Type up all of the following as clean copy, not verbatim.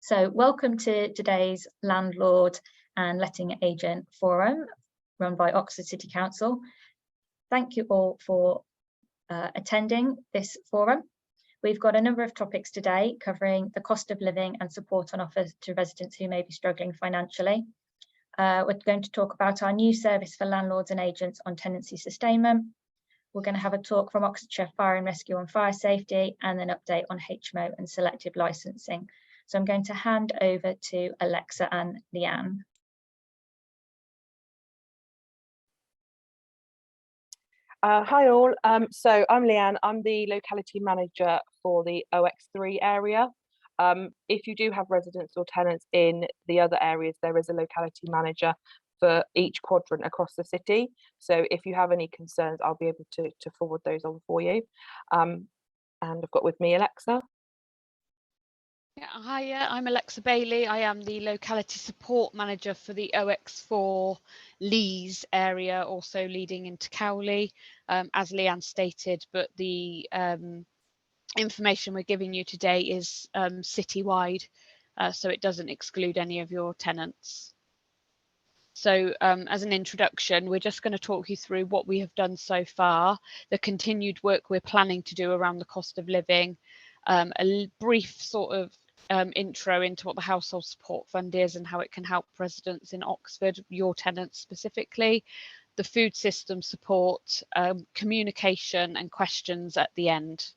So welcome to today's Landlord and Letting Agent Forum run by Oxford City Council. Thank you all for attending this forum. We've got a number of topics today covering the cost of living and support on offer to residents who may be struggling financially. We're going to talk about our new service for landlords and agents on tenancy sustainment. We're going to have a talk from Oxfordshire Fire and Rescue on fire safety and an update on HMO and selective licensing. So I'm going to hand over to Alexa and Leanne. Hi all, so I'm Leanne, I'm the locality manager for the OX3 area. If you do have residents or tenants in the other areas, there is a locality manager for each quadrant across the city. So if you have any concerns, I'll be able to forward those on for you. And I've got with me Alexa. Yeah, hi, I'm Alexa Bailey. I am the locality support manager for the OX4 Lees area, also leading into Cowley, as Leanne stated, but the information we're giving you today is citywide, so it doesn't exclude any of your tenants. So as an introduction, we're just going to talk you through what we have done so far, the continued work we're planning to do around the cost of living, a brief sort of intro into what the Household Support Fund is and how it can help residents in Oxford, your tenants specifically, the food system support, communication and questions at the end.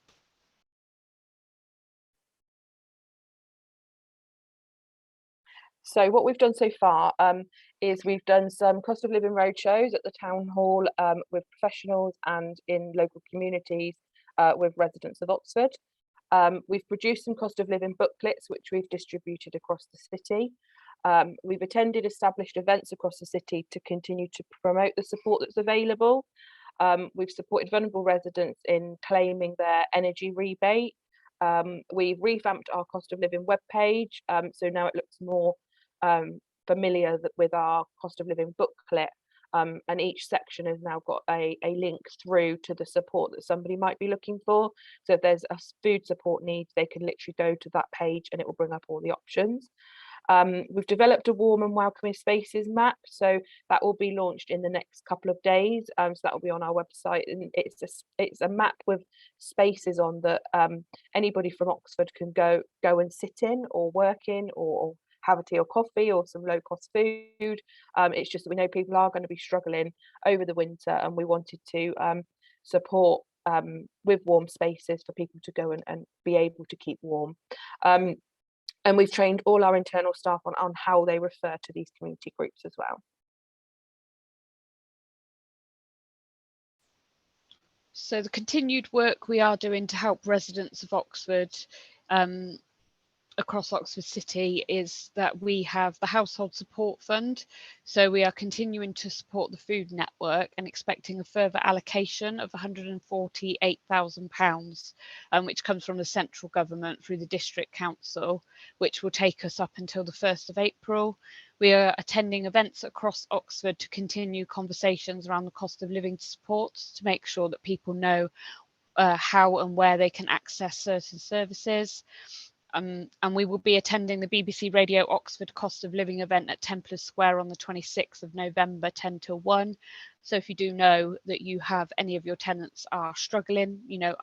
So what we've done so far is we've done some cost of living roadshows at the town hall with professionals and in local communities with residents of Oxford. We've produced some cost of living booklets which we've distributed across the city. We've attended established events across the city to continue to promote the support that's available. We've supported vulnerable residents in claiming their energy rebate. We've revamped our cost of living webpage, so now it looks more familiar with our cost of living booklet, and each section has now got a link through to the support that somebody might be looking for. So if there's a food support needs, they can literally go to that page and it will bring up all the options. We've developed a warm and welcoming spaces map, so that will be launched in the next couple of days. So that will be on our website, and it's a map with spaces on that anybody from Oxford can go and sit in or work in or have a tea or coffee or some low cost food. It's just that we know people are going to be struggling over the winter, and we wanted to support with warm spaces for people to go and be able to keep warm. And we've trained all our internal staff on how they refer to these community groups as well. So the continued work we are doing to help residents of Oxford across Oxford City is that we have the Household Support Fund. So we are continuing to support the food network and expecting a further allocation of £148,000, which comes from the central government through the district council, which will take us up until the 1st of April. We are attending events across Oxford to continue conversations around the cost of living supports to make sure that people know how and where they can access certain services. And we will be attending the BBC Radio Oxford Cost of Living event at Templars Square on the 26th of November, 10 till 1. So if you do know that you have any of your tenants are struggling, you know,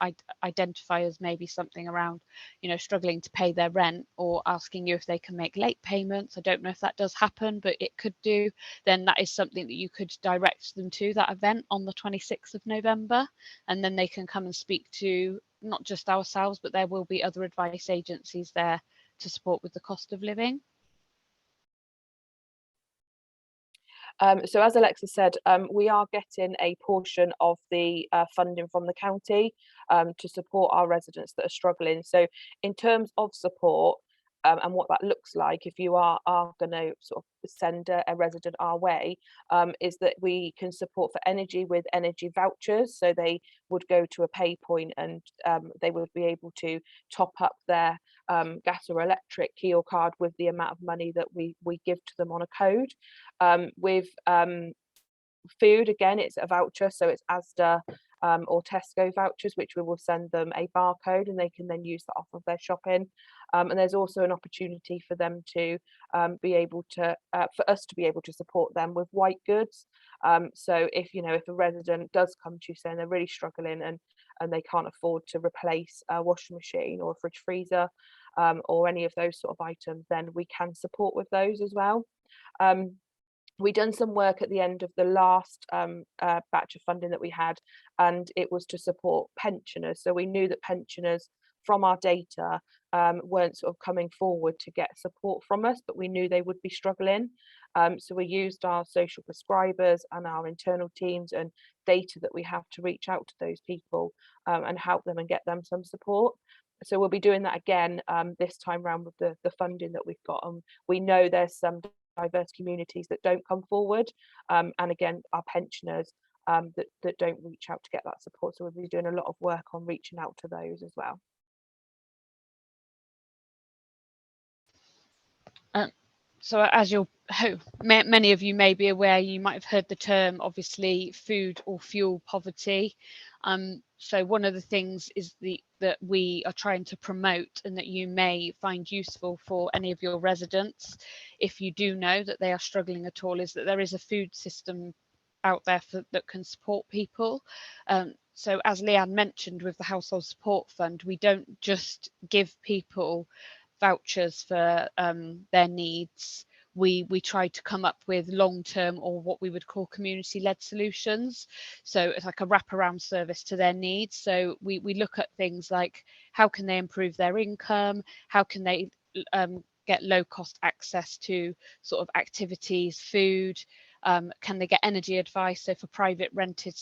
identify as maybe something around, you know, struggling to pay their rent or asking you if they can make late payments. I don't know if that does happen, but it could do. Then that is something that you could direct them to that event on the 26th of November. And then they can come and speak to not just ourselves, but there will be other advice agencies there to support with the cost of living. So as Alexa said, we are getting a portion of the funding from the county to support our residents that are struggling. So in terms of support and what that looks like, if you are going to sort of send a resident our way, is that we can support for energy with energy vouchers. So they would go to a pay point and they would be able to top up their gas or electric key or card with the amount of money that we give to them on a code. With food, again, it's a voucher, so it's Asda or Tesco vouchers, which we will send them a barcode and they can then use that off of their shopping. And there's also an opportunity for them to be able to, for us to be able to support them with white goods. So if if a resident does come to you saying they're really struggling and they can't afford to replace a washing machine or a fridge freezer, or any of those sort of items, then we can support with those as well. We done some work at the end of the last batch of funding that we had, and it was to support pensioners. So we knew that pensioners from our data weren't sort of coming forward to get support from us, but we knew they would be struggling. So we used our social prescribers and our internal teams and data that we have to reach out to those people and help them and get them some support. So we'll be doing that again this time round with the funding that we've got. And we know there's some diverse communities that don't come forward, and again our pensioners that don't reach out to get that support, so we'll be doing a lot of work on reaching out to those as well. So as many of you may be aware, you might have heard the term, obviously, food or fuel poverty. So one of the things is that we are trying to promote and that you may find useful for any of your residents, if you do know that they are struggling at all, is that there is a food system out there that can support people. So as Leanne mentioned, with the Household Support Fund, we don't just give people vouchers for their needs. We try to come up with long-term, or what we would call community-led solutions. So it's like a wraparound service to their needs. So we look at things like, how can they improve their income? How can they get low-cost access to sort of activities, food? Can they get energy advice? So for private rented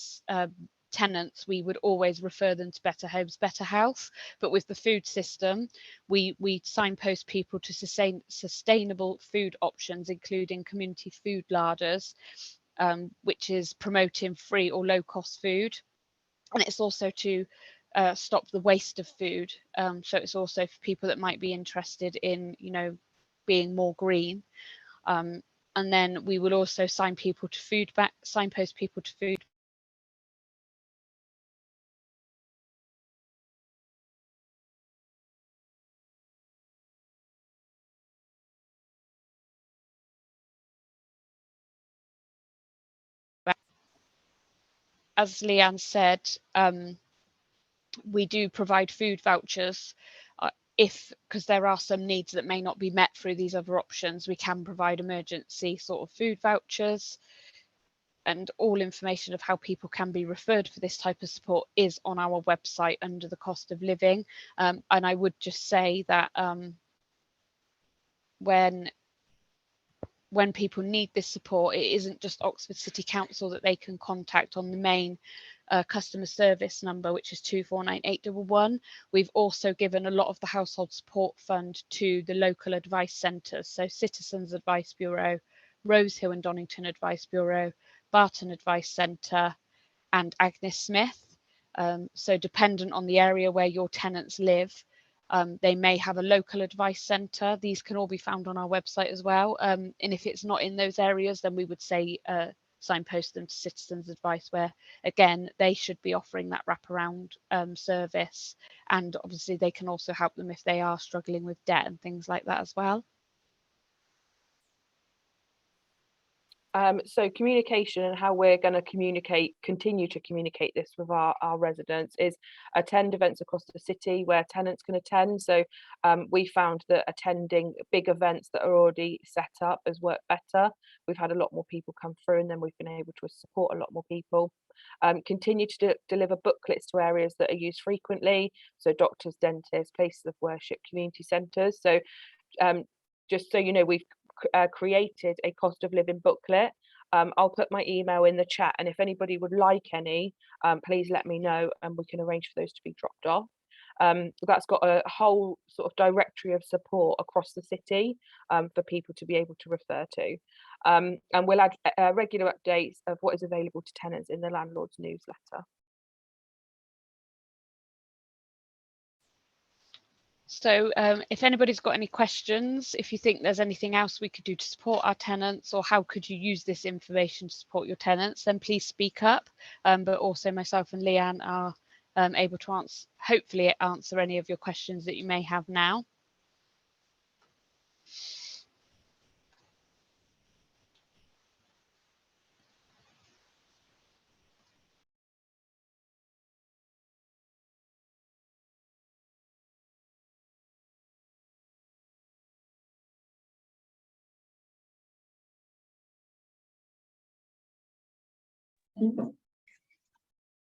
tenants, we would always refer them to Better Homes, Better Health. But with the food system, we signpost people to sustainable food options, including community food larders, which is promoting free or low cost food. And it's also to stop the waste of food. So it's also for people that might be interested in, being more green. And then we will also signpost people to food. As Leanne said, we do provide food vouchers. Because there are some needs that may not be met through these other options, we can provide emergency sort of food vouchers. And all information of how people can be referred for this type of support is on our website under the cost of living. And I would just say that when people need this support, it isn't just Oxford City Council that they can contact on the main customer service number, which is 249811. We've also given a lot of the Household Support Fund to the local advice centres, so Citizens Advice Bureau, Rose Hill and Donington Advice Bureau, Barton Advice Centre and Agnes Smith. So dependent on the area where your tenants live, they may have a local advice centre. These can all be found on our website as well. And if it's not in those areas, then we would say signpost them to Citizens Advice, where again they should be offering that wraparound service. And obviously they can also help them if they are struggling with debt and things like that as well. So communication and how we're going to continue to communicate this with our residents is attend events across the city where tenants can attend. So we found that attending big events that are already set up has worked better. We've had a lot more people come through, and then we've been able to support a lot more people. Continue to deliver booklets to areas that are used frequently, so doctors, dentists, places of worship, community centres. So just so you know, we've created a cost of living booklet. I'll put my email in the chat, and if anybody would like any, please let me know and we can arrange for those to be dropped off. That's got a whole sort of directory of support across the city for people to be able to refer to. And we'll add regular updates of what is available to tenants in the landlord's newsletter. So if anybody's got any questions, if you think there's anything else we could do to support our tenants, or how could you use this information to support your tenants, then please speak up. But also myself and Leanne are able to hopefully answer any of your questions that you may have now.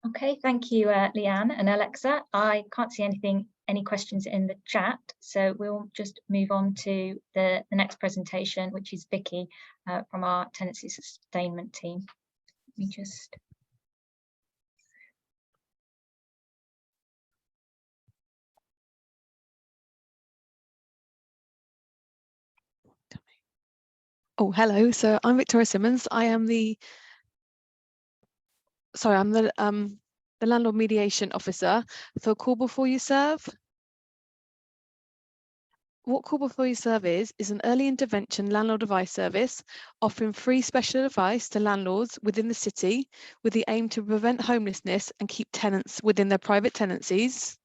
Okay, thank you, Leanne and Alexa. I can't see any questions in the chat, so we'll just move on to the next presentation, which is Vicky from our tenancy sustainment team. Let me just. Oh, hello. So I'm Victoria Simmons. I'm the landlord mediation officer for Call Before You Serve. What Call Before You Serve is an early intervention landlord advice service offering free special advice to landlords within the city with the aim to prevent homelessness and keep tenants within their private tenancies.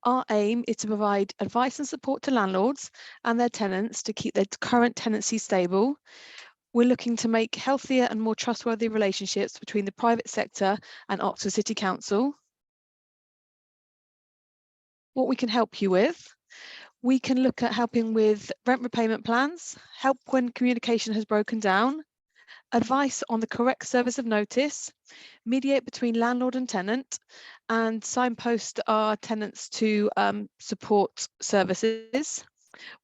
Our aim is to provide advice and support to landlords and their tenants to keep their current tenancy stable. We're looking to make healthier and more trustworthy relationships between the private sector and Oxford City Council. What we can help you with, we can look at helping with rent repayment plans, help when communication has broken down, advice on the correct service of notice, mediate between landlord and tenant, and signpost our tenants to support services.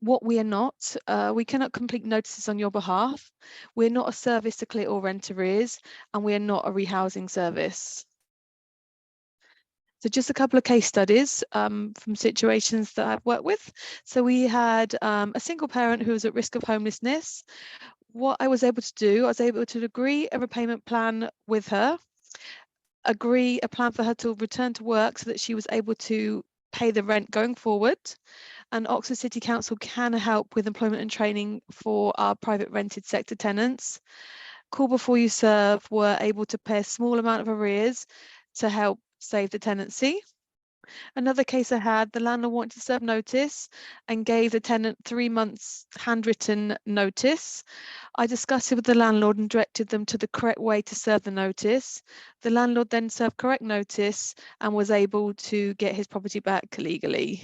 What we are not, we cannot complete notices on your behalf. We're not a service to clear all rent arrears, and we are not a rehousing service. So just a couple of case studies from situations that I've worked with. So we had a single parent who was at risk of homelessness. What I was able to do, I was able to agree a repayment plan with her, agree a plan for her to return to work so that she was able to pay the rent going forward. And Oxford City Council can help with employment and training for our private rented sector tenants. Call Before You Serve were able to pay a small amount of arrears to help save the tenancy. Another case I had, the landlord wanted to serve notice and gave the tenant 3 months handwritten notice. I discussed it with the landlord and directed them to the correct way to serve the notice. The landlord then served correct notice and was able to get his property back legally.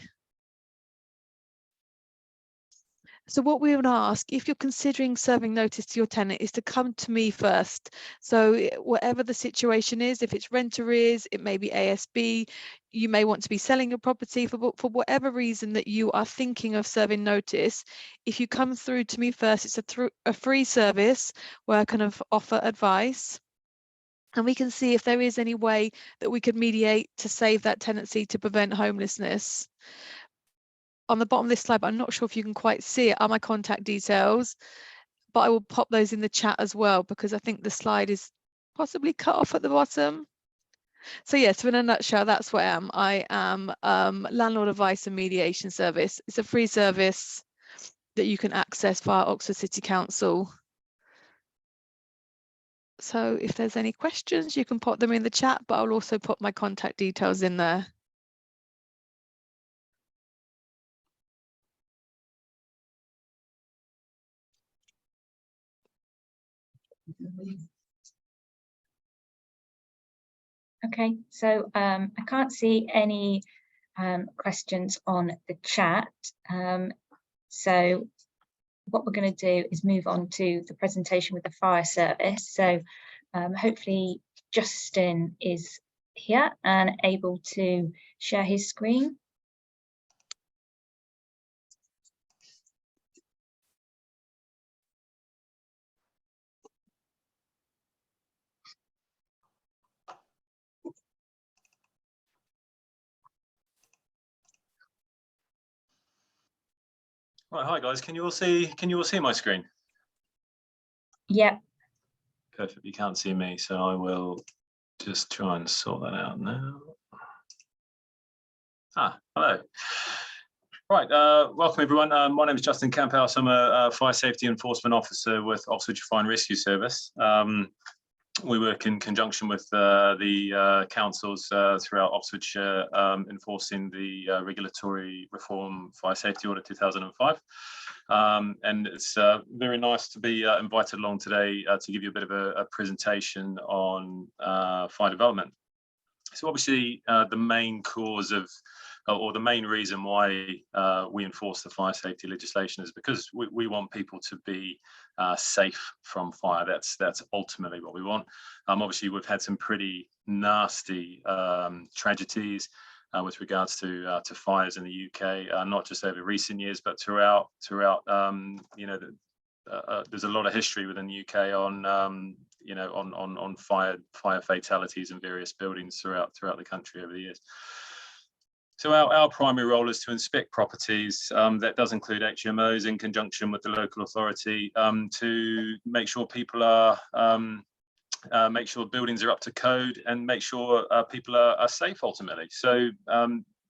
So what we would ask, if you're considering serving notice to your tenant, is to come to me first. So whatever the situation is, if it's rent arrears, it may be ASB, you may want to be selling your property for whatever reason that you are thinking of serving notice. If you come through to me first, it's a free service where I can offer advice. And we can see if there is any way that we could mediate to save that tenancy to prevent homelessness. On the bottom of this slide, but I'm not sure if you can quite see it, are my contact details, but I will pop those in the chat as well because I think the slide is possibly cut off at the bottom. So yes, in a nutshell, that's what I am. Landlord advice and mediation service. It's a free service that you can access via Oxford City Council. So if there's any questions, you can pop them in the chat, but I'll also put my contact details in there. Okay, so I can't see any questions on the chat. So what we're going to do is move on to the presentation with the fire service. So hopefully Justin is here and able to share his screen. Right, hi guys. Can you all see my screen? Yeah. Perfect. You can't see me, so I will just try and sort that out now. Hello. Right, welcome everyone. My name is Justin Camphouse. I'm a fire safety enforcement officer with Oxfordshire Fire and Rescue Service. We work in conjunction with the councils throughout Oxfordshire, enforcing the Regulatory Reform Fire Safety Order 2005. And it's very nice to be invited along today to give you a bit of a presentation on fire development. So obviously the main cause of, or the main reason why we enforce the fire safety legislation is because we want people to be safe from fire. That's ultimately what we want. Obviously, we've had some pretty nasty tragedies with regards to fires in the UK, not just over recent years, but throughout. You know, there's a lot of history within the UK on you know, on fire fatalities in various buildings throughout the country over the years. So our primary role is to inspect properties. That does include HMOs in conjunction with the local authority to make sure people are, make sure buildings are up to code and make sure people are safe ultimately. So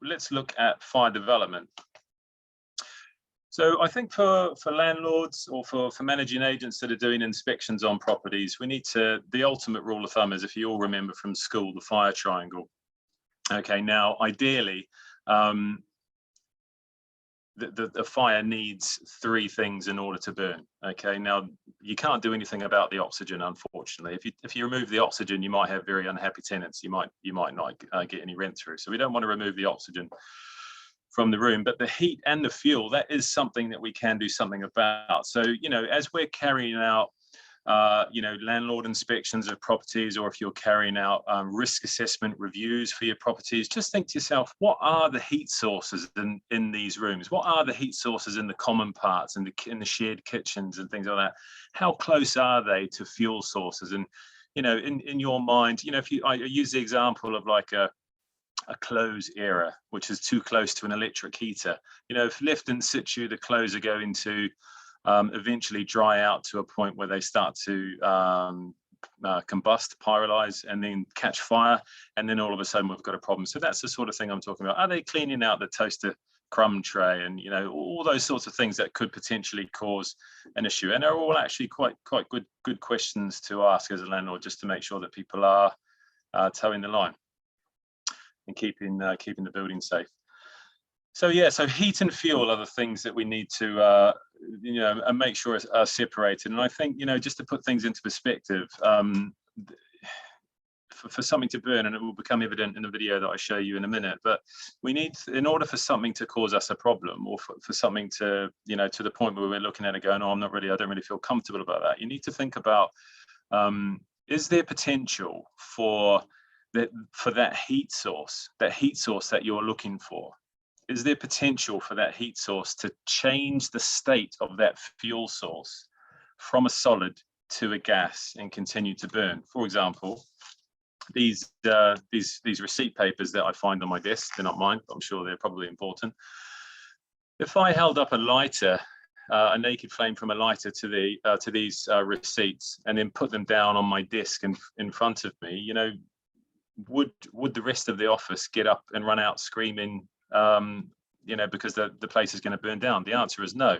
let's look at fire development. So I think for landlords or for managing agents that are doing inspections on properties, we need to, the ultimate rule of thumb is, if you all remember from school, the fire triangle. Okay, now ideally, the fire needs three things in order to burn. Okay, now you can't do anything about the oxygen, unfortunately. If you remove the oxygen, you might have very unhappy tenants. You might not get any rent through. So we don't want to remove the oxygen from the room, but the heat and the fuel, that is something that we can do something about. So, you know, as we're carrying out you know, landlord inspections of properties, or if you're carrying out risk assessment reviews for your properties, just think to yourself, what are the heat sources in these rooms? What are the heat sources in the common parts and in the shared kitchens and things like that? How close are they to fuel sources? And, you know, in your mind, you know, if I use the example of like a close era, which is too close to an electric heater. You know, if left in situ, the clothes are going to eventually dry out to a point where they start to combust, pyrolyze, and then catch fire. And then all of a sudden we've got a problem. So that's the sort of thing I'm talking about. Are they cleaning out the toaster crumb tray? And, you know, all those sorts of things that could potentially cause an issue. And they're all actually quite good questions to ask as a landlord, just to make sure that people are towing the line and keeping the building safe. So yeah, so heat and fuel are the things that we need to you know, and make sure are separated. And I think, you know, just to put things into perspective, for something to burn, and it will become evident in the video that I show you in a minute, but we need, in order for something to cause us a problem, or for something to, you know, to the point where we're looking at it going, oh, I don't really feel comfortable about that. You need to think about, is there potential for that heat source that you're looking for? Is there potential for that heat source to change the state of that fuel source from a solid to a gas and continue to burn? For example, these receipt papers that I find on my desk, they're not mine, but I'm sure they're probably important. If I held up a lighter, a naked flame from a lighter to these receipts, and then put them down on my desk in front of me, you know, would the rest of the office get up and run out screaming, you know, because the place is going to burn down? The answer is no.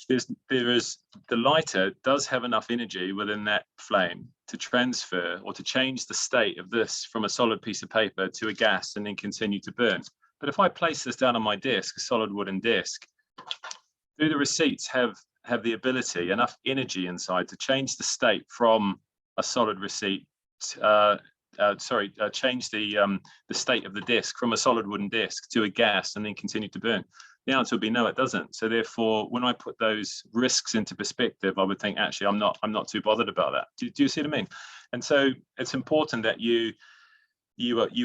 The lighter does have enough energy within that flame to transfer or to change the state of this from a solid piece of paper to a gas and then continue to burn. But if I place this down on my desk, a solid wooden desk, do the receipts have the ability, enough energy inside to change the state from a solid receipt, change the state of the disc from a solid wooden disc to a gas and then continue to burn? The answer would be no, it doesn't. So therefore, when I put those risks into perspective, I would think, actually, I'm not too bothered about that. Do you see what I mean? And so it's important that you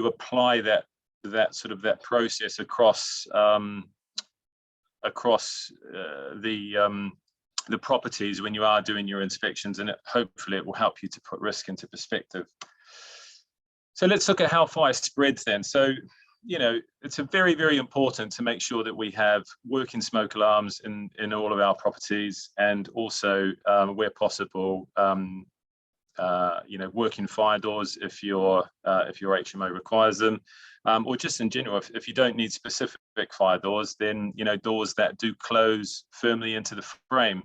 apply that sort of that process across the properties when you are doing your inspections, and hopefully it will help you to put risk into perspective. So let's look at how fire spreads then. So, you know, it's very, very important to make sure that we have working smoke alarms in all of our properties, and also where possible, working fire doors if your HMO requires them, or just in general, if you don't need specific fire doors, then doors that do close firmly into the frame.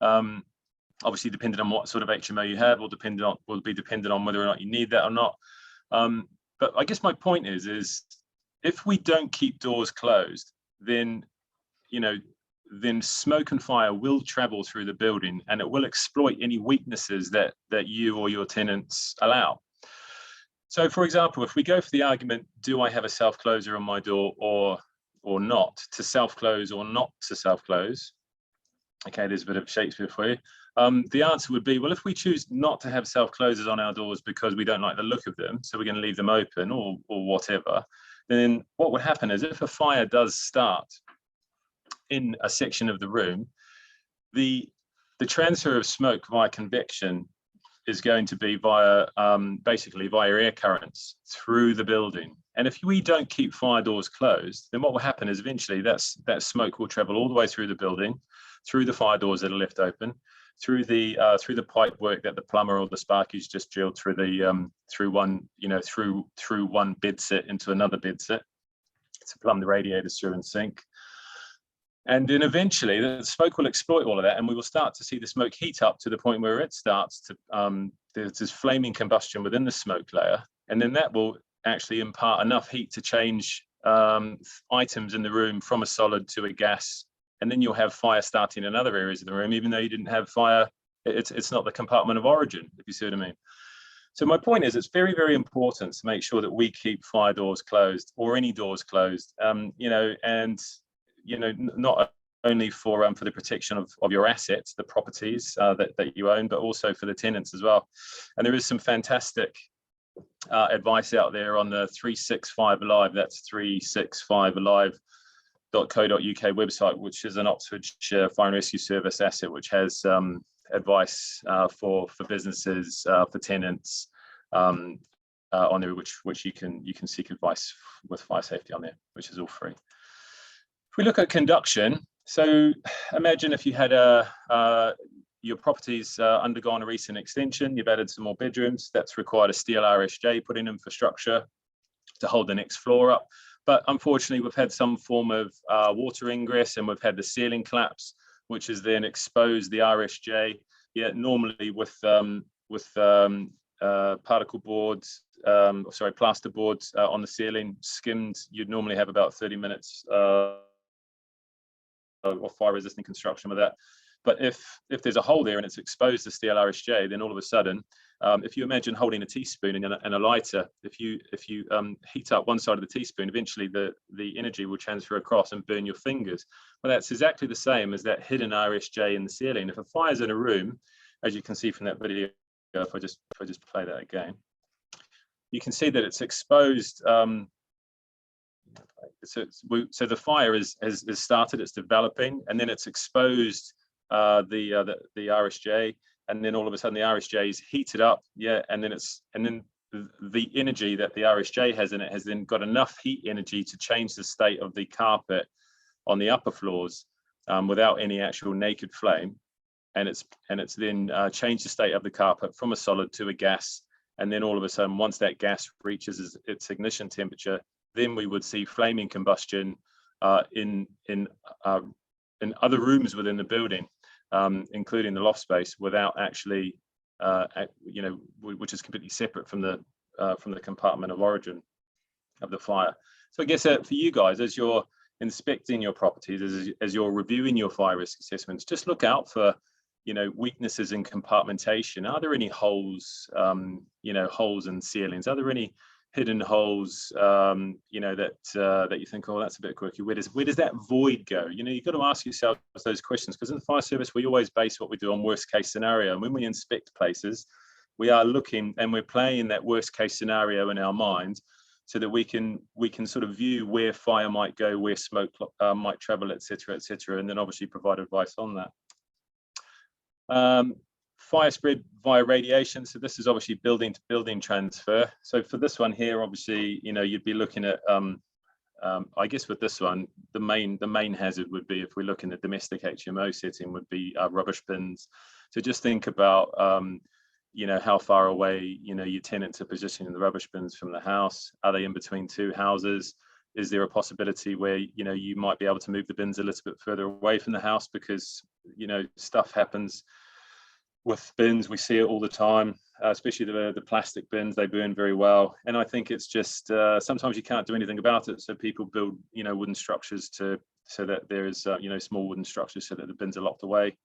Obviously, depending on what sort of HMO you have, will be dependent on whether or not you need that or not. But I guess my point is if we don't keep doors closed, then then smoke and fire will travel through the building, and it will exploit any weaknesses that you or your tenants allow. So, for example, if we go for the argument, do I have a self-closer on my door or not, to self-close or not to self-close? Okay, there's a bit of Shakespeare for you. The answer would be, well, if we choose not to have self-closers on our doors because we don't like the look of them, so we're going to leave them open or whatever, then what would happen is if a fire does start in a section of the room, the transfer of smoke via convection is going to be via basically via air currents through the building. And if we don't keep fire doors closed, then what will happen is eventually that smoke will travel all the way through the building, through the fire doors that are left open, through the pipe work that the plumber or the sparky's just drilled through the through one bed set into another bed set to plumb the radiators through and sink. And then eventually the smoke will exploit all of that, and we will start to see the smoke heat up to the point where it starts to there's this flaming combustion within the smoke layer, and then that will actually impart enough heat to change items in the room from a solid to a gas. And then you'll have fire starting in other areas of the room, even though you didn't have fire. It's not the compartment of origin, if you see what I mean. So my point is, it's very, very important to make sure that we keep fire doors closed, or any doors closed, not only for the protection of your assets, the properties that you own, but also for the tenants as well. And there is some fantastic advice out there on the 365 Alive. That's 365alive.co.uk website, which is an Oxfordshire Fire and Rescue Service asset, which has advice for businesses, for tenants on there, which you can seek advice with fire safety on there, which is all free. If we look at conduction, so imagine if you had your property's undergone a recent extension, you've added some more bedrooms, that's required a steel RSJ put in infrastructure to hold the next floor up. But unfortunately, we've had some form of water ingress, and we've had the ceiling collapse, which has then exposed the RSJ. Yeah, normally with particle boards, plaster boards on the ceiling skimmed, you'd normally have about 30 minutes of fire resistant construction with that. But if there's a hole there and it's exposed to steel RSJ, then all of a sudden, if you imagine holding a teaspoon and a lighter, if you heat up one side of the teaspoon, eventually the energy will transfer across and burn your fingers. Well, that's exactly the same as that hidden RSJ in the ceiling. If a fire's in a room, as you can see from that video, if I just play that again, you can see that it's exposed. So the fire has started, it's developing, and then it's exposed the RSJ, and then all of a sudden the RSJ is heated up, and then the energy that the RSJ has in it has then got enough heat energy to change the state of the carpet on the upper floors without any actual naked flame, and it's then changed the state of the carpet from a solid to a gas, and then all of a sudden, once that gas reaches its ignition temperature, then we would see flaming combustion in other rooms within the building, including the loft space, without actually, which is completely separate from the compartment of origin of the fire. So I guess for you guys, as you're inspecting your properties, as you're reviewing your fire risk assessments, just look out for weaknesses in compartmentation. Are there any holes, holes in ceilings? Are there any hidden holes, that you think, oh, that's a bit quirky. Where does that void go? You've got to ask yourself those questions, because in the fire service, we always base what we do on worst case scenario. And when we inspect places, we are looking and we're playing that worst case scenario in our mind, so that we can sort of view where fire might go, where smoke might travel, etc., and then obviously provide advice on that. Fire spread via radiation. So this is obviously building to building transfer. So for this one here, obviously, you'd be looking at, I guess with this one, the main hazard would be, if we look in the domestic HMO setting, would be rubbish bins. So just think about, you know, how far away, you know, your tenants are positioning the rubbish bins from the house. Are they in between two houses? Is there a possibility where, you know, you might be able to move the bins a little bit further away from the house, because, you know, stuff happens with bins. We see it all the time, especially the plastic bins. They burn very well, and I think it's just sometimes you can't do anything about it, so people build, you know, wooden structures so that there is you know, small wooden structures so that the bins are locked away,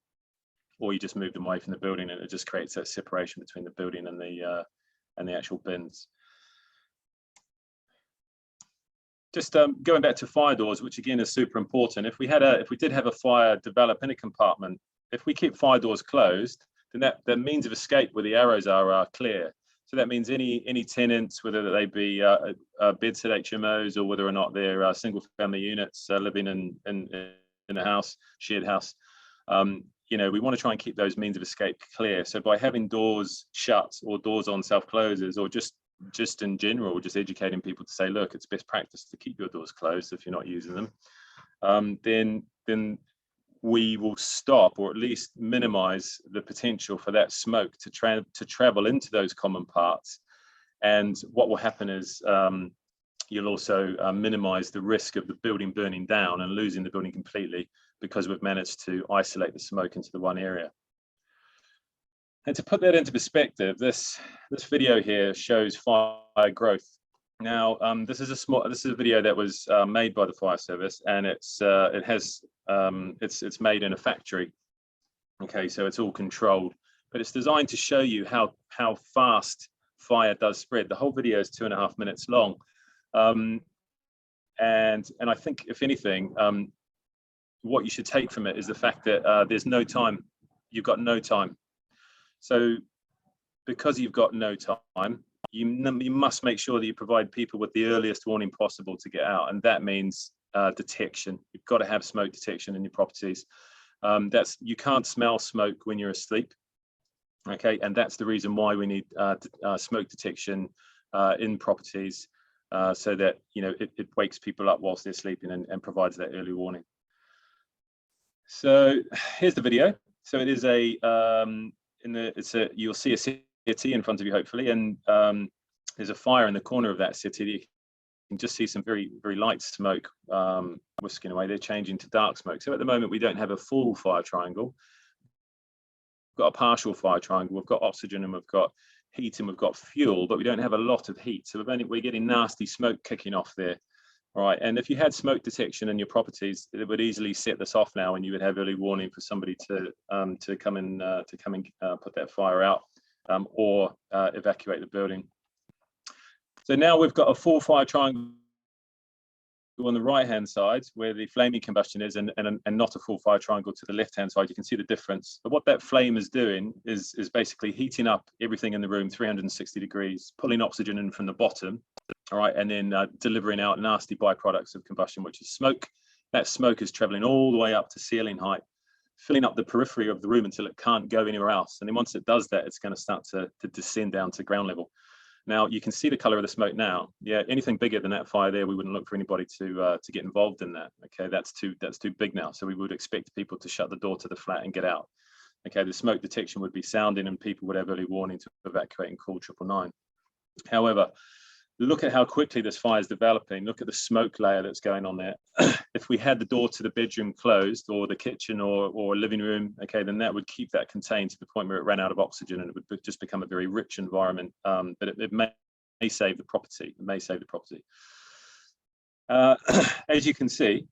or you just move them away from the building, and it just creates that separation between the building and the actual bins. Just going back to fire doors, which again is super important. If we did have a fire develop in a compartment, if we keep fire doors closed, then that means of escape where the arrows are clear. So that means any tenants, whether they be beds at HMOs or whether or not they're single family units living in a house, shared house, you know, we want to try and keep those means of escape clear. So by having doors shut or doors on self-closes, or just in general, just educating people to say, look, it's best practice to keep your doors closed if you're not using them, then we will stop, or at least minimize the potential for that smoke to travel into those common parts. And what will happen is you'll also minimize the risk of the building burning down and losing the building completely, because we've managed to isolate the smoke into the one area. And to put that into perspective, this video here shows fire growth. Now, this is a video that was made by the fire service, and it's made in a factory. Okay, so it's all controlled, but it's designed to show you how fast fire does spread. The whole video is 2.5 minutes long, and I think, if anything, what you should take from it is the fact that there's no time. You've got no time. So because you've got no time, you must make sure that you provide people with the earliest warning possible to get out, and that means detection. You've got to have smoke detection in your properties. You can't smell smoke when you're asleep. Okay, and that's the reason why we need smoke detection in properties, so that, you know, it wakes people up whilst they're sleeping and provides that early warning. So here's the video. So it is you'll see a city in front of you, hopefully, and there's a fire in the corner of that city. You can just see some very, very light smoke whisking away. They're changing to dark smoke. So at the moment, we don't have a full fire triangle. We've got a partial fire triangle. We've got oxygen and we've got heat and we've got fuel, but we don't have a lot of heat. So we're getting nasty smoke kicking off there. All right, and if you had smoke detection in your properties, it would easily set this off now, and you would have early warning for somebody to come and put that fire out, or evacuate the building. So now we've got a full fire triangle on the right hand side where the flaming combustion is, and not a full fire triangle to the left hand side. You can see the difference. But what that flame is doing is basically heating up everything in the room 360 degrees, pulling oxygen in from the bottom. All right, and then delivering out nasty byproducts of combustion, which is smoke. That smoke is traveling all the way up to ceiling height, filling up the periphery of the room until it can't go anywhere else. And then once it does that, it's going to start to descend down to ground level. Now you can see the color of the smoke now. Yeah, anything bigger than that fire there, we wouldn't look for anybody to get involved in that. Okay, that's too big now. So we would expect people to shut the door to the flat and get out. Okay, the smoke detection would be sounding, and people would have early warning to evacuate and call 999. However, look at how quickly this fire is developing. Look at the smoke layer that's going on there. If we had the door to the bedroom closed, or the kitchen or living room, okay, then that would keep that contained to the point where it ran out of oxygen, and it would just become a very rich environment. But it may save the property. It may save the property. As you can see,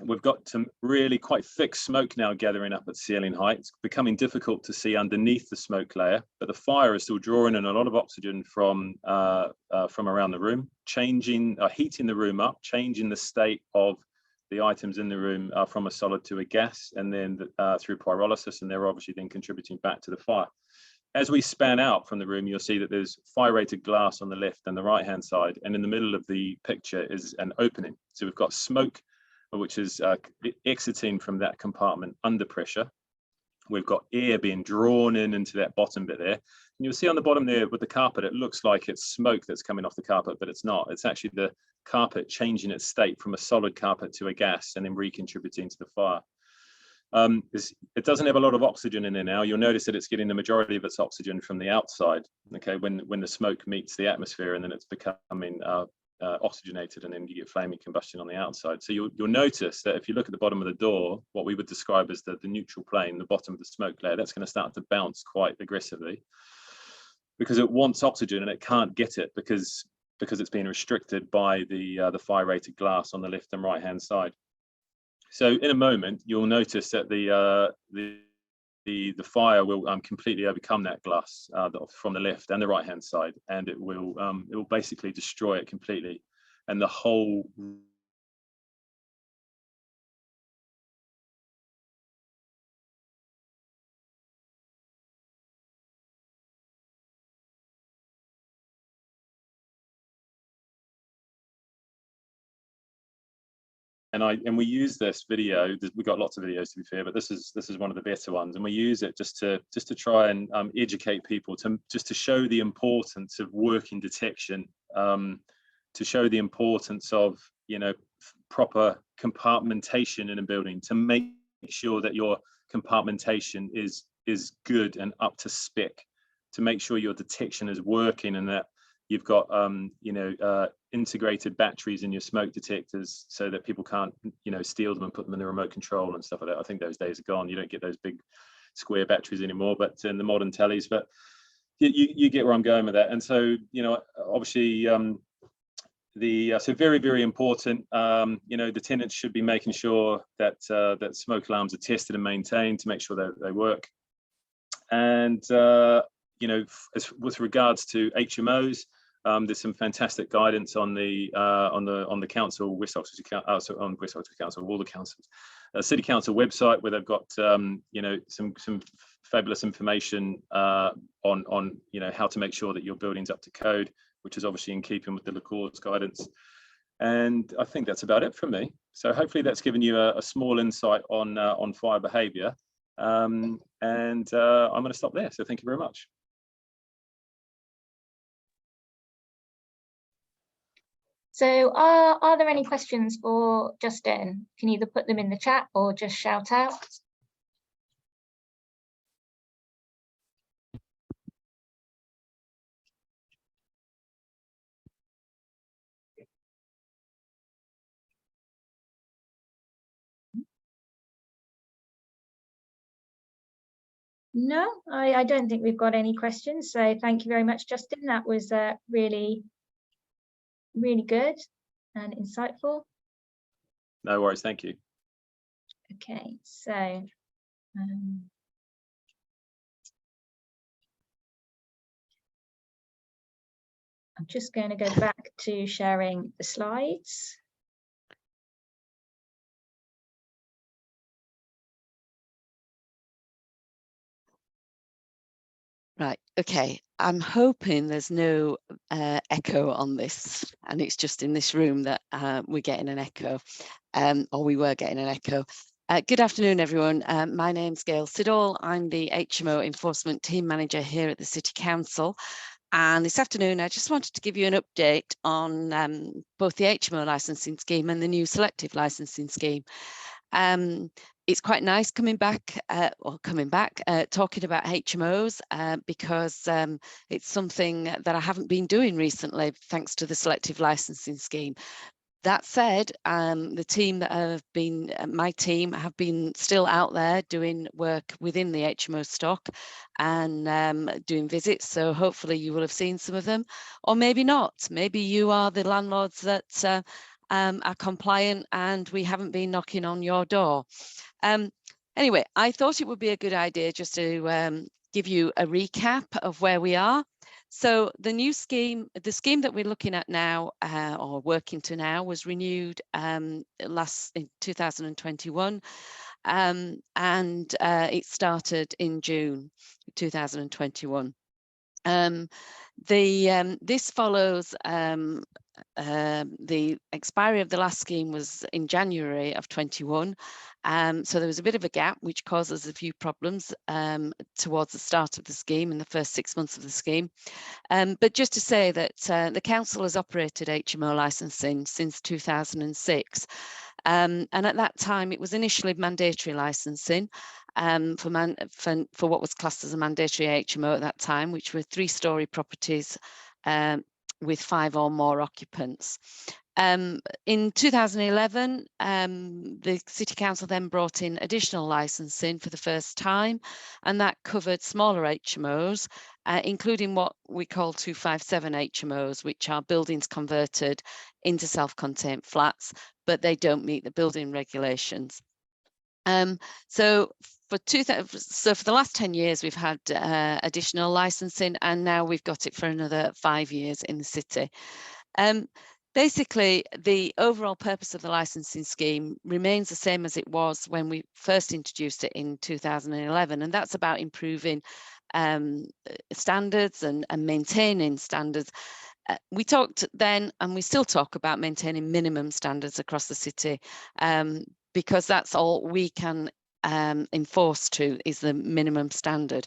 we've got some really quite thick smoke now gathering up at ceiling height. It's becoming difficult to see underneath the smoke layer, but the fire is still drawing in a lot of oxygen from around the room, heating the room up, changing the state of the items in the room from a solid to a gas, and then through pyrolysis, and they're obviously then contributing back to the fire. As we span out from the room, you'll see that there's fire-rated glass on the left and the right-hand side, and in the middle of the picture is an opening. So we've got smoke, which is exiting from that compartment under pressure. We've got air being drawn into that bottom bit there. And you'll see on the bottom there with the carpet, it looks like it's smoke that's coming off the carpet, but it's not. It's actually the carpet changing its state from a solid carpet to a gas and then recontributing to the fire. It doesn't have a lot of oxygen in there now. You'll notice that it's getting the majority of its oxygen from the outside. Okay, when the smoke meets the atmosphere, and then it's becoming oxygenated, and then you get flaming combustion on the outside. So you'll notice that if you look at the bottom of the door, what we would describe as the neutral plane, the bottom of the smoke layer, that's going to start to bounce quite aggressively, because it wants oxygen and it can't get it because it's being restricted by the fire rated glass on the left and right hand side. So in a moment, you'll notice that the fire will completely overcome that glass from the left and the right hand side, and it will basically destroy it completely, and the whole and we use this video. We've got lots of videos, to be fair, but this is one of the better ones, and we use it just to try and educate people, to show the importance of working detection, to show the importance of, you know, proper compartmentation in a building, to make sure that your compartmentation is good and up to spec, to make sure your detection is working, and that you've got integrated batteries in your smoke detectors, so that people can't, you know, steal them and put them in the remote control and stuff like that. I think those days are gone. You don't get those big square batteries anymore, but in the modern tellies. But you get where I'm going with that. And so, you know, obviously so very, very important. You know, the tenants should be making sure that that smoke alarms are tested and maintained to make sure that they work. And you know, with regards to HMOs, there's some fantastic guidance on the council, West Oxfordshire Council, on West Oxfordshire Council, all the councils, City Council website, where they've got you know, some fabulous information on you know, how to make sure that your building's up to code, which is obviously in keeping with the Lacau's guidance. And I think that's about it from me. So hopefully that's given you a small insight on fire behaviour. And I'm going to stop there. So thank you very much. So are there any questions for Justin? Can either put them in the chat or just shout out. No, I don't think we've got any questions. So thank you very much, Justin. That was really, really good and insightful. No worries, thank you. Okay, so I'm just going to go back to sharing the slides. Right, okay. I'm hoping there's no echo on this, and it's just in this room that we're getting an echo, or we were getting an echo. Good afternoon, everyone. My name's Gail Siddall. I'm the HMO Enforcement Team Manager here at the City Council. And this afternoon, I just wanted to give you an update on both the HMO Licensing Scheme and the new Selective Licensing Scheme. It's quite nice coming back, talking about HMOs, because it's something that I haven't been doing recently, thanks to the Selective Licensing Scheme. That said, the team that have been, my team have been still out there doing work within the HMO stock and doing visits. So hopefully you will have seen some of them, or maybe not. Maybe you are the landlords that are compliant and we haven't been knocking on your door. Anyway, I thought it would be a good idea just to give you a recap of where we are. So the new scheme, the scheme that we're looking at now, or working to now, was renewed in 2021, and it started in June 2021. This follows the expiry of the last scheme was in January of 21. So there was a bit of a gap, which causes a few problems towards the start of the scheme in the first 6 months of the scheme. But just to say that the council has operated HMO licensing since 2006. And at that time, it was initially mandatory licensing for what was classed as a mandatory HMO at that time, which were 3-storey properties with 5 or more occupants. In 2011, the City Council then brought in additional licensing for the first time, and that covered smaller HMOs, including what we call 257 HMOs, which are buildings converted into self-contained flats, but they don't meet the building regulations. So for the last 10 years, we've had additional licensing, and now we've got it for another 5 years in the city. Basically, the overall purpose of the licensing scheme remains the same as it was when we first introduced it in 2011, and that's about improving standards and maintaining standards. We talked then, and we still talk about maintaining minimum standards across the city, because that's all we can enforce to is the minimum standard.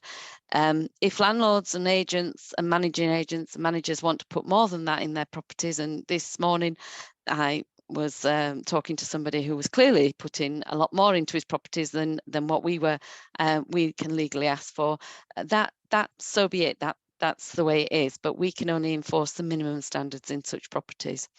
If landlords and agents and managers want to put more than that in their properties, and this morning I was talking to somebody who was clearly putting a lot more into his properties than what we can legally ask for, that so be it. That's the way it is, but we can only enforce the minimum standards in such properties.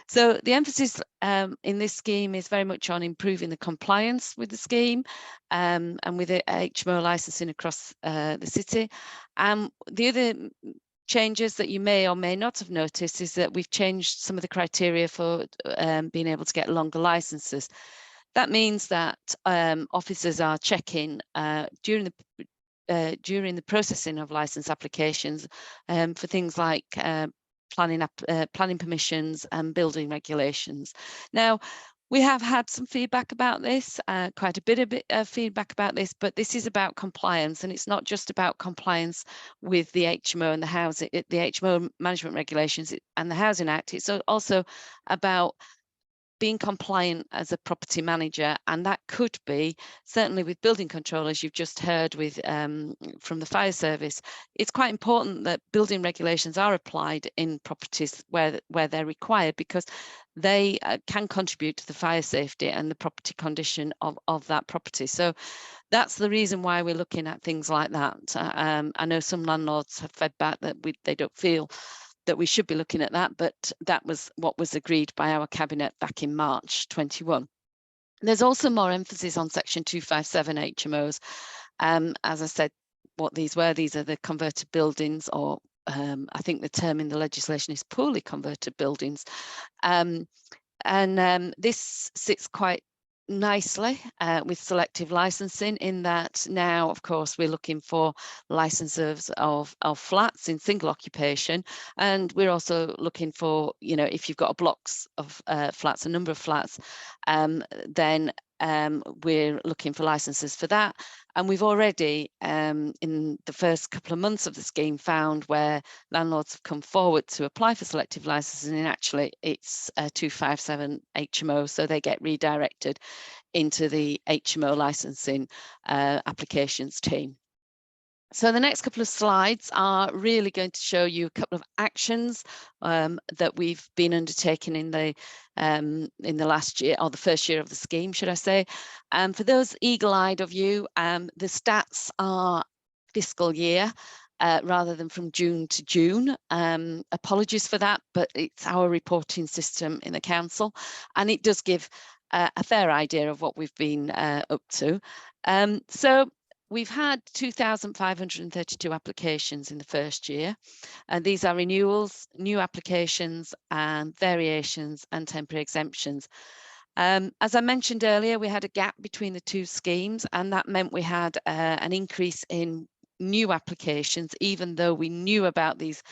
So the emphasis in this scheme is very much on improving the compliance with the scheme and with the HMO licensing across the city. The other changes that you may or may not have noticed is that we've changed some of the criteria for being able to get longer licenses. That means that officers are checking during the processing of license applications for things like planning permissions and building regulations. Now, we have had some feedback about this, quite a bit of feedback about this, but this is about compliance, and it's not just about compliance with the HMO and the HMO management regulations and the Housing Act. It's also about being compliant as a property manager, and that could be certainly with building control, as you've just heard with from the fire service. It's quite important that building regulations are applied in properties where they're required, because they can contribute to the fire safety and the property condition of that property. So that's the reason why we're looking at things like that. I know some landlords have fed back that they don't feel that we should be looking at that, but that was what was agreed by our cabinet back in March 21. There's also more emphasis on section 257 HMOs. As I said, what these are the converted buildings, or I think the term in the legislation is poorly converted buildings. This sits quite nicely with selective licensing, in that now, of course, we're looking for licenses of flats in single occupation, and we're also looking for, if you've got blocks of flats, a number of flats, then we're looking for licenses for that. And we've already, in the first couple of months of the scheme, found where landlords have come forward to apply for selective licensing, and actually it's a 257 HMO, so they get redirected into the HMO licensing applications team. So the next couple of slides are really going to show you a couple of actions that we've been undertaking in the last year, or the first year of the scheme, should I say. For those eagle-eyed of you, the stats are fiscal year rather than from June to June. Apologies for that, but it's our reporting system in the council, and it does give a fair idea of what we've been up to. So we've had 2,532 applications in the first year, and these are renewals, new applications, and variations and temporary exemptions. As I mentioned earlier, we had a gap between the two schemes, and that meant we had an increase in new applications, even though we knew about these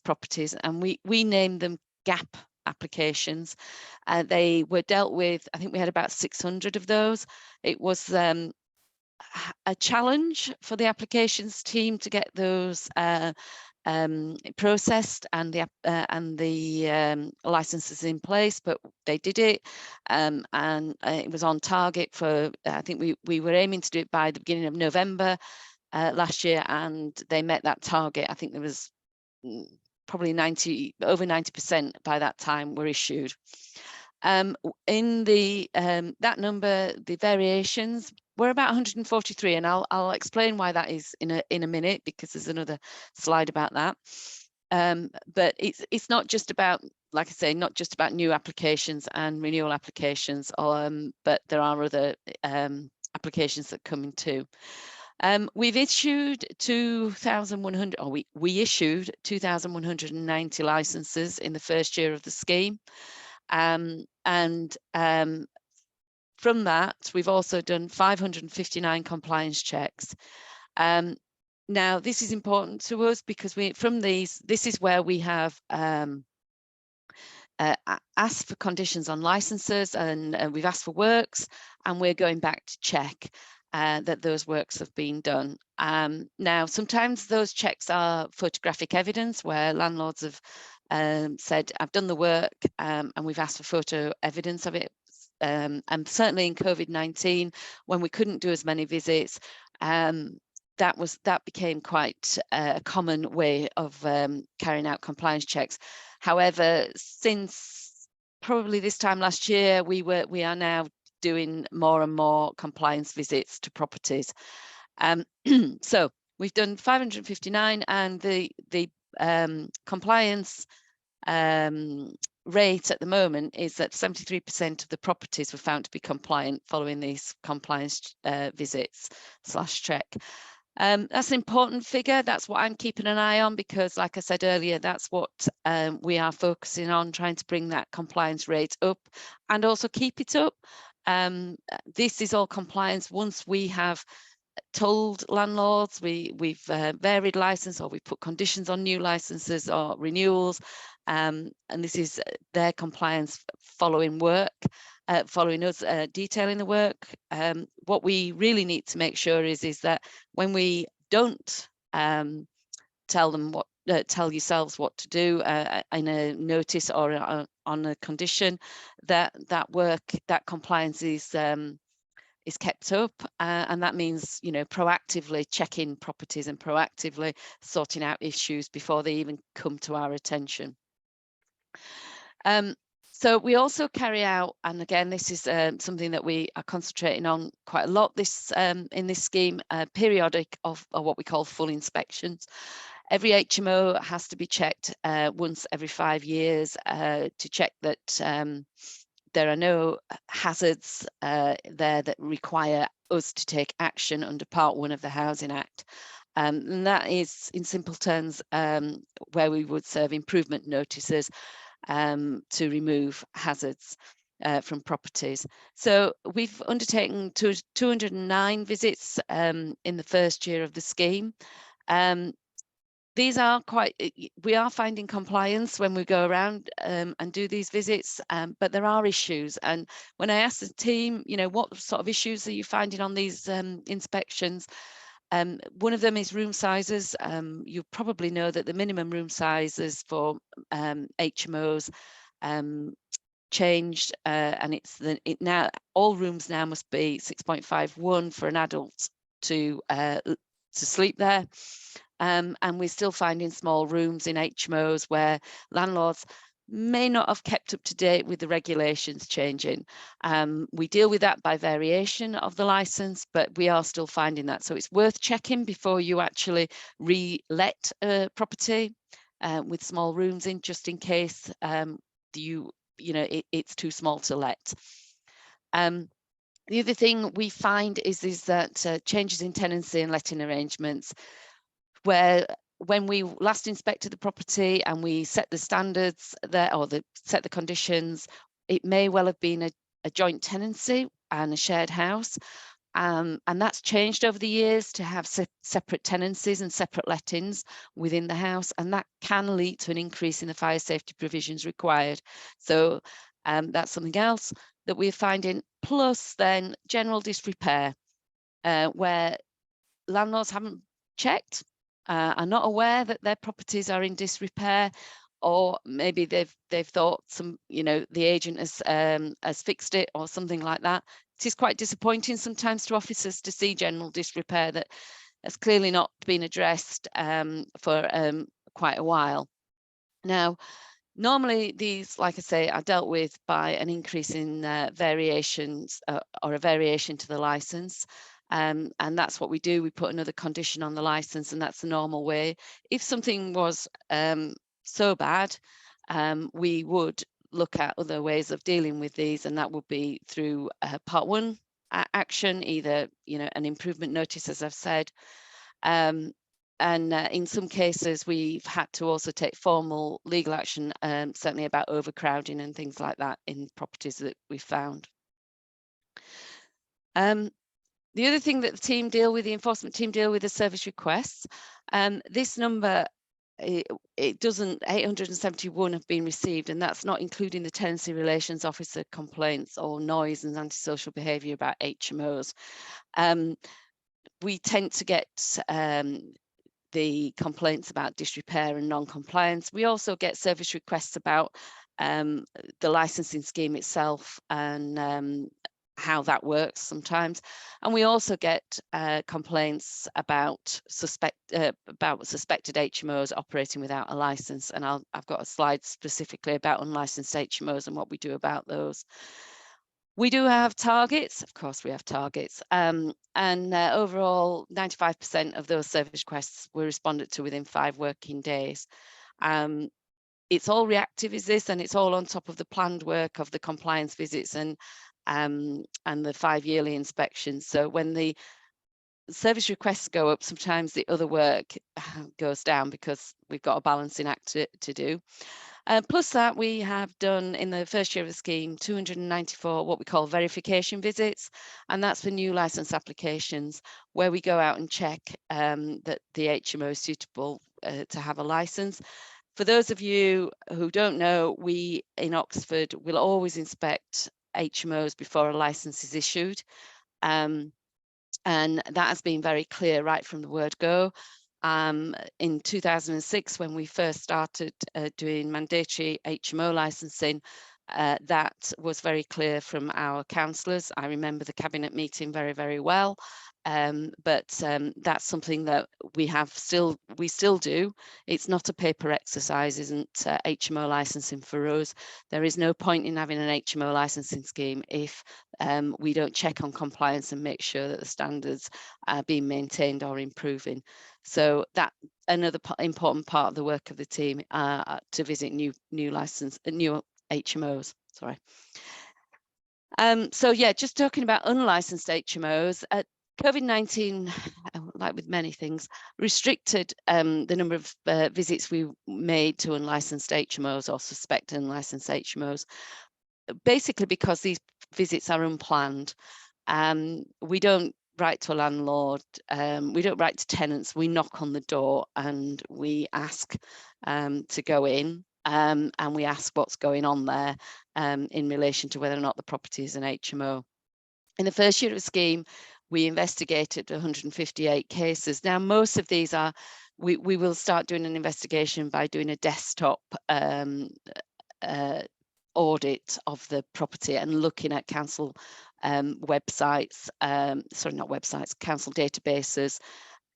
properties, and we named them gap applications. They were dealt with, I think we had about 600 of those. It was a challenge for the applications team to get those processed and the licenses in place, but they did it, and it was on target for, I think we were aiming to do it by the beginning of November last year, and they met that target. I think there was probably over 90% by that time were issued. In the that number, the variations were about 143, and I'll explain why that is in a minute, because there's another slide about that. But it's not just about, like I say, not just about new applications and renewal applications, but there are other applications that come in too. We've issued 2,100, or we issued 2,190 licenses in the first year of the scheme. From that, we've also done 559 compliance checks. Now, this is important to us because this is where we have asked for conditions on licenses, and we've asked for works, and we're going back to check that those works have been done. Now, sometimes those checks are photographic evidence where landlords have said, I've done the work, and we've asked for photo evidence of it. And certainly in COVID-19, when we couldn't do as many visits, that became quite a common way of carrying out compliance checks. However, since probably this time last year, we are now doing more and more compliance visits to properties. So we've done 559, and the compliance rate at the moment is that 73% of the properties were found to be compliant following these compliance visits / check. That's an important figure. That's what I'm keeping an eye on, because like I said earlier, that's what we are focusing on, trying to bring that compliance rate up and also keep it up. This is all compliance once we have told landlords we've varied license, or we put conditions on new licenses or renewals, and this is their compliance following work, following us detailing the work. What we really need to make sure is that when we don't tell them tell yourselves what to do in a notice or on a condition, that work, that compliance is kept up, and that means, you know, proactively checking properties and proactively sorting out issues before they even come to our attention. So we also carry out, and again, this is something that we are concentrating on quite a lot in this scheme, periodic of what we call full inspections. Every HMO has to be checked once every 5 years to check that there are no hazards there that require us to take action under Part 1 of the Housing Act. And that is, in simple terms, where we would serve improvement notices to remove hazards from properties. So we've undertaken 209 visits in the first year of the scheme. These are we are finding compliance when we go around and do these visits, but there are issues. And when I asked the team, you know, what sort of issues are you finding on these inspections? One of them is room sizes. You probably know that the minimum room sizes for HMOs changed, and now all rooms now must be 6.51 for an adult to sleep there. And we're still finding small rooms in HMOs where landlords may not have kept up to date with the regulations changing. We deal with that by variation of the license, but we are still finding that. So it's worth checking before you actually re-let a property with small rooms in, just in case it's too small to let. The other thing we find is that changes in tenancy and letting arrangements, where when we last inspected the property and we set the standards there, or set the conditions, it may well have been a joint tenancy and a shared house. And that's changed over the years to have separate tenancies and separate lettings within the house, and that can lead to an increase in the fire safety provisions required. So that's something else that we're finding. Plus then general disrepair, where landlords haven't checked, are not aware that their properties are in disrepair, or maybe they've thought the agent has fixed it or something like that. It is quite disappointing sometimes to officers to see general disrepair that has clearly not been addressed for quite a while. Now, Normally, these, like I say, are dealt with by an increase in variations or a variation to the license. And that's what we do. We put another condition on the license, and that's the normal way. If something was so bad, we would look at other ways of dealing with these, and that would be through part 1 action, either an improvement notice, as I've said. And in some cases, we've had to also take formal legal action, certainly about overcrowding and things like that in properties that we found. The other thing that the enforcement team deal with, is service requests. This number, it doesn't, 871 have been received, and that's not including the tenancy relations officer complaints or noise and antisocial behaviour about HMOs. We tend to get the complaints about disrepair and non-compliance. We also get service requests about the licensing scheme itself and how that works sometimes. And we also get complaints about suspected HMOs operating without a license. And I've got a slide specifically about unlicensed HMOs and what we do about those. We do have targets, of course we have targets, and overall 95% of those service requests were responded to within 5 working days. It's all reactive, is this, and it's all on top of the planned work of the compliance visits and the 5 yearly inspections. So when the service requests go up, sometimes the other work goes down because we've got a balancing act to do. Plus that, we have done in the first year of the scheme 294 what we call verification visits, and that's for new licence applications where we go out and check that the HMO is suitable to have a licence. For those of you who don't know, we in Oxford will always inspect HMOs before a licence is issued, and that has been very clear right from the word go. In 2006, when we first started doing mandatory HMO licensing, that was very clear from our councillors. I remember the cabinet meeting very, very well. But that's something that we still do. It's not a paper exercise, isn't HMO licensing for us. There is no point in having an HMO licensing scheme if we don't check on compliance and make sure that the standards are being maintained or improving. So that another important part of the work of the team to visit new HMOs. Sorry. So yeah, just talking about unlicensed HMOs. COVID-19, like with many things, restricted the number of visits we made to unlicensed HMOs or suspected unlicensed HMOs, basically because these visits are unplanned. We don't write to a landlord, we don't write to tenants, we knock on the door and we ask to go in, and we ask what's going on there in relation to whether or not the property is an HMO. In the first year of the scheme, we investigated 158 cases. Now, most of these are, we will start doing an investigation by doing a desktop audit of the property and looking at council websites, sorry, not websites, council databases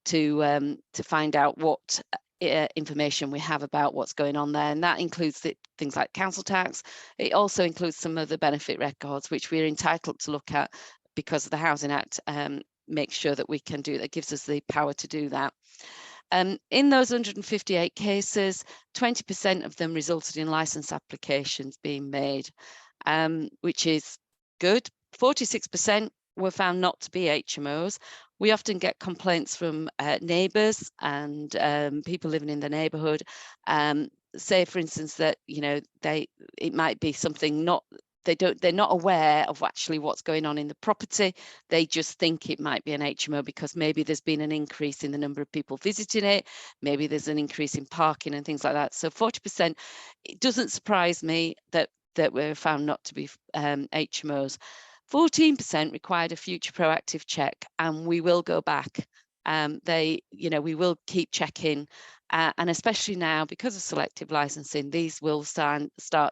to find out what information we have about what's going on there. And that includes things like council tax. It also includes some of the benefit records, which we're entitled to look at because of the Housing Act makes sure that we can do that, gives us the power to do that. In those 158 cases, 20% of them resulted in licence applications being made, which is good. 46% were found not to be HMOs. We often get complaints from neighbours and people living in the neighbourhood. Say, for instance, that it might be something they're not aware of actually what's going on in the property. They just think it might be an HMO because maybe there's been an increase in the number of people visiting it. Maybe there's an increase in parking and things like that. So 40%, it doesn't surprise me that were found not to be HMOs. 14% required a future proactive check, and we will go back. We will keep checking. And especially now, because of selective licensing, these will start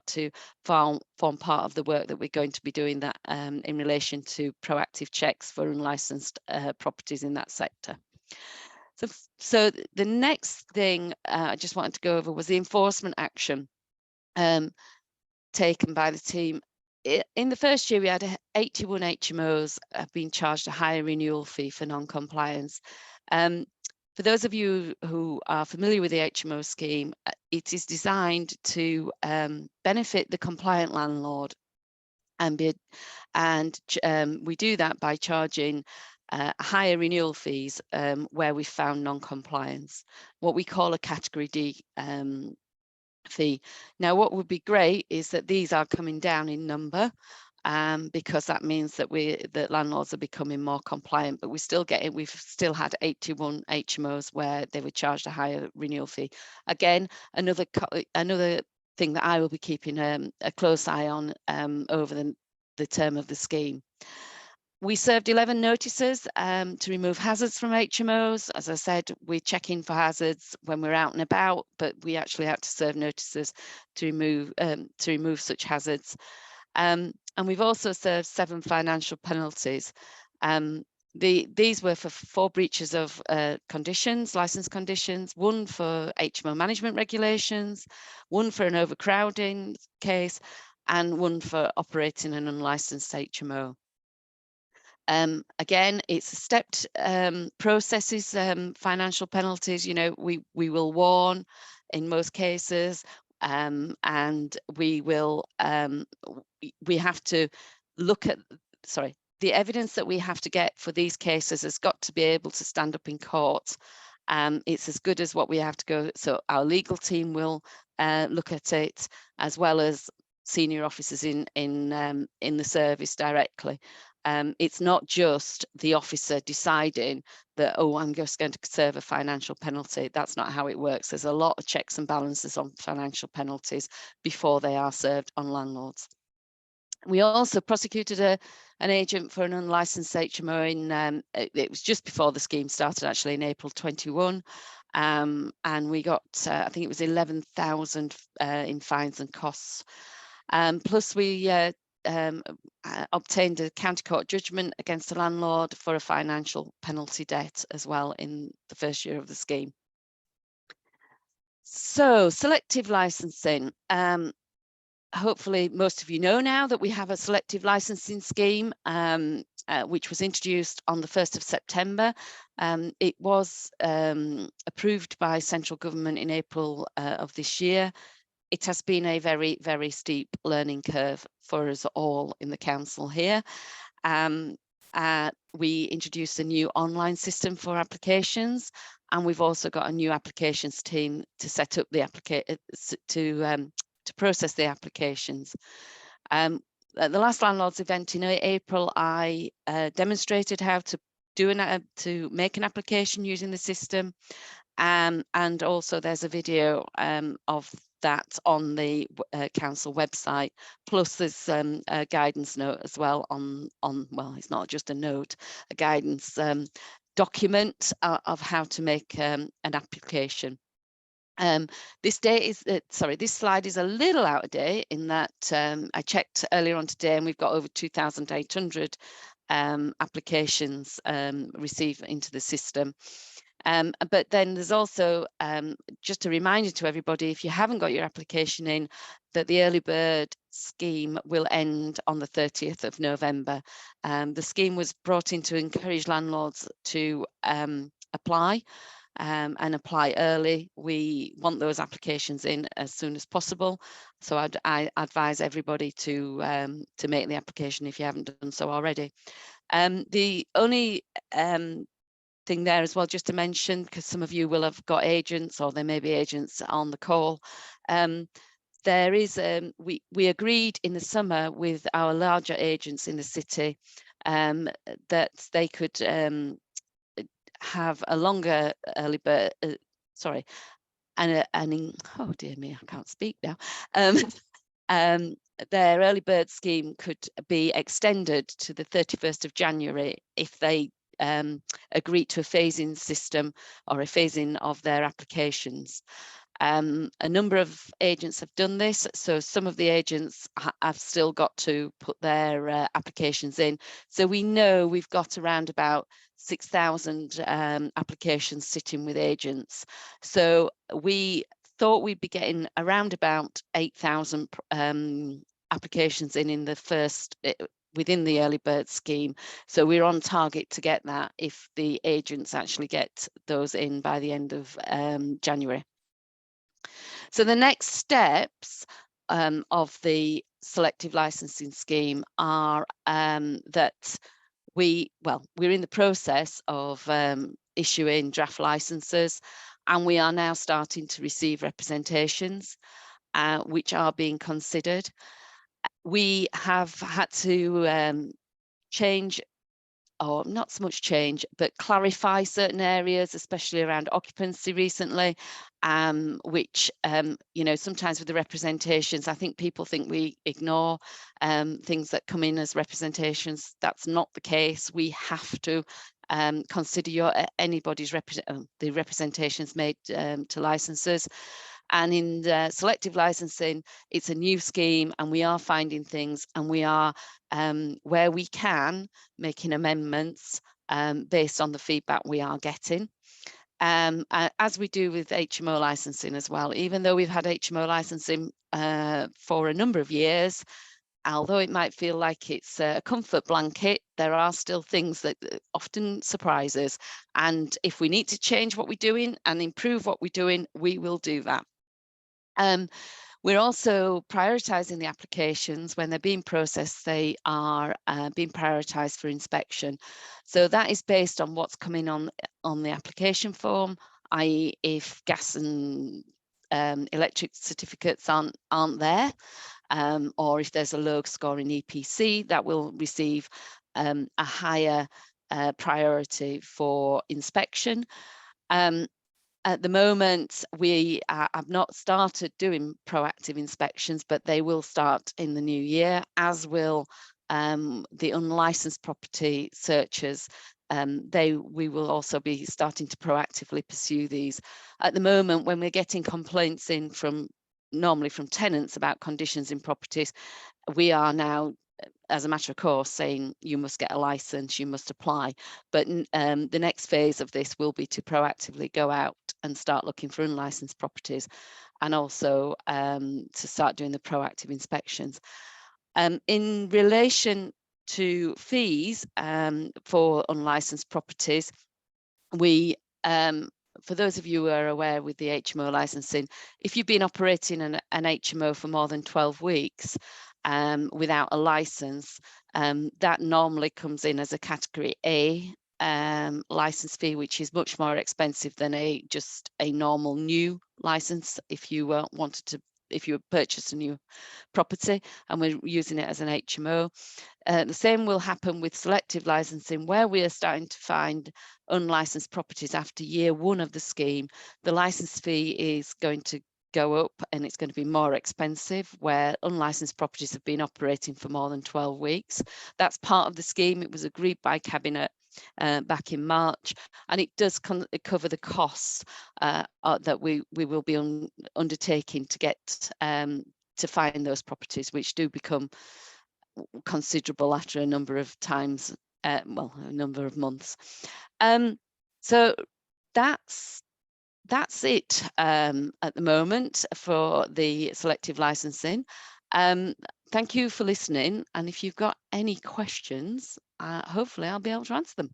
to form part of the work that we're going to be doing that in relation to proactive checks for unlicensed properties in that sector. So the next thing I just wanted to go over was the enforcement action. taken by the team. In the first year, we had 81 HMOs have been charged a higher renewal fee for non-compliance. For those of you who are familiar with the HMO scheme, it is designed to benefit the compliant landlord, and we do that by charging higher renewal fees where we found non-compliance, what we call a category D fee. Now, what would be great is that these are coming down in number, because that means that landlords are becoming more compliant, but we've still had 81 HMOs where they were charged a higher renewal fee. Again, another thing that I will be keeping a close eye on over the term of the scheme. We served 11 notices to remove hazards from HMOs. As I said, we check in for hazards when we're out and about, but we actually had to serve notices to remove such hazards. And we've also served 7 financial penalties. These were for 4 breaches of license conditions, 1 for HMO management regulations, 1 for an overcrowding case, and 1 for operating an unlicensed HMO. Again, it's a stepped processes, financial penalties. You know, we will warn in most cases, and we have to look at, the evidence that we have to get for these cases has got to be able to stand up in court. It's as good as what we have to go. So our legal team will look at it, as well as senior officers in the service directly. It's not just the officer deciding that, oh, I'm just going to serve a financial penalty. That's not how it works. There's a lot of checks and balances on financial penalties before they are served on landlords. We also prosecuted an agent for an unlicensed HMO in, it was just before the scheme started, actually, in April 21. And we got, I think it was 11,000 in fines and costs. Plus we obtained a county court judgment against the landlord for a financial penalty debt as well in the first year of the scheme. So selective licensing. Hopefully most of you know now that we have a selective licensing scheme, which was introduced on the 1st of September. It was approved by central government in April of this year. It has been a very, very steep learning curve for us all in the council here. We introduced a new online system for applications, and we've also got a new applications team to set up the to process the applications. At the last landlords event in April, I demonstrated how to make an application using the system, and also there's a video of that on the council website. Plus there's a guidance note as well on well, it's not just a note, a guidance document of how to make an application. This slide is a little out of date in that I checked earlier on today, and we've got over 2,800 applications received into the system. But then there's also just a reminder to everybody, if you haven't got your application in, that the early bird scheme will end on the 30th of November. The scheme was brought in to encourage landlords to apply and apply early. We want those applications in as soon as possible. So I advise everybody to make the application if you haven't done so already. The only thing there as well, just to mention, because some of you will have got agents, or there may be agents on the call. There is we agreed in the summer with our larger agents in the city that they could have a longer early bird, oh dear me, I can't speak now. Their early bird scheme could be extended to the 31st of January if they agree to a phasing system or a phasing of their applications. A number of agents have done this, so some of the agents have still got to put their applications in. So we know we've got around about 6,000 applications sitting with agents. So we thought we'd be getting around about 8,000 applications in the first, within the early bird scheme. So we're on target to get that if the agents actually get those in by the end of January. So the next steps of the selective licensing scheme are that we're in the process of issuing draft licenses, and we are now starting to receive representations which are being considered. We have had to change, or not so much change, but clarify certain areas, especially around occupancy recently, which, you know, sometimes with the representations, I think people think we ignore things that come in as representations. That's not the case. We have to consider anybody's the representations made to licenses. And in the selective licensing, it's a new scheme, and we are finding things, and we are, where we can, making amendments based on the feedback we are getting. As we do with HMO licensing as well, even though we've had HMO licensing for a number of years, although it might feel like it's a comfort blanket, there are still things that often surprise us. And if we need to change what we're doing and improve what we're doing, we will do that. We're also prioritising the applications. When they're being processed, they are being prioritised for inspection. So that is based on what's coming on the application form, i.e. if gas and electric certificates aren't there, or if there's a low score in EPC, that will receive a higher priority for inspection. At the moment, we have not started doing proactive inspections, but they will start in the new year, as will the unlicensed property searches. We will also be starting to proactively pursue these. At the moment, when we're getting complaints in normally from tenants about conditions in properties, we are now, as a matter of course, saying you must get a license, you must apply. But the next phase of this will be to proactively go out and start looking for unlicensed properties, and also to start doing the proactive inspections. In relation to fees for unlicensed properties, we, for those of you who are aware with the HMO licensing, if you've been operating an HMO for more than 12 weeks, without a license, that normally comes in as a category A license fee, which is much more expensive than just a normal new license if you if you purchased a new property, and we're using it as an HMO. The same will happen with selective licensing, where we are starting to find unlicensed properties after year 1 of the scheme. The license fee is going to go up, and it's going to be more expensive where unlicensed properties have been operating for more than 12 weeks. That's part of the scheme. It was agreed by Cabinet back in March, and it does cover the costs that we will be undertaking to get to find those properties, which do become considerable after a number of times, a number of months. So that's it at the moment for the selective licensing. Thank you for listening, and if you've got any questions, hopefully I'll be able to answer them.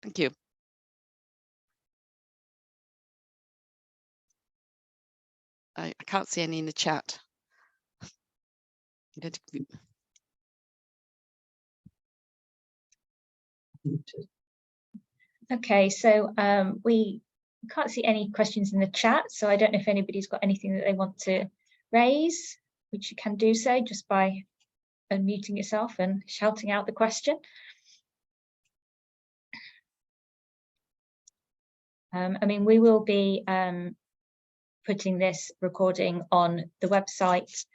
Thank you. I can't see any in the chat. Okay, so we can't see any questions in the chat, so I don't know if anybody's got anything that they want to raise, which you can do so just by unmuting yourself and shouting out the question. I mean, we will be putting this recording on the website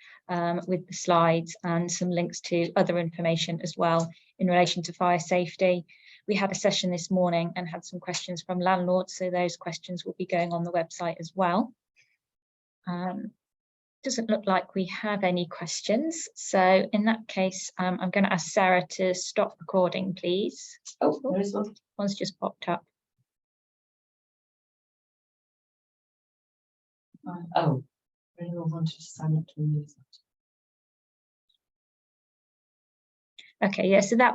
with the slides and some links to other information as well in relation to fire safety. We had a session this morning and had some questions from landlords, so those questions will be going on the website as well. Doesn't look like we have any questions, so in that case I'm going to ask Sarah to stop recording, please. Oh, there is one. One's just popped up. Oh, anyone wanted to sign up to remove that? Okay, yeah, so that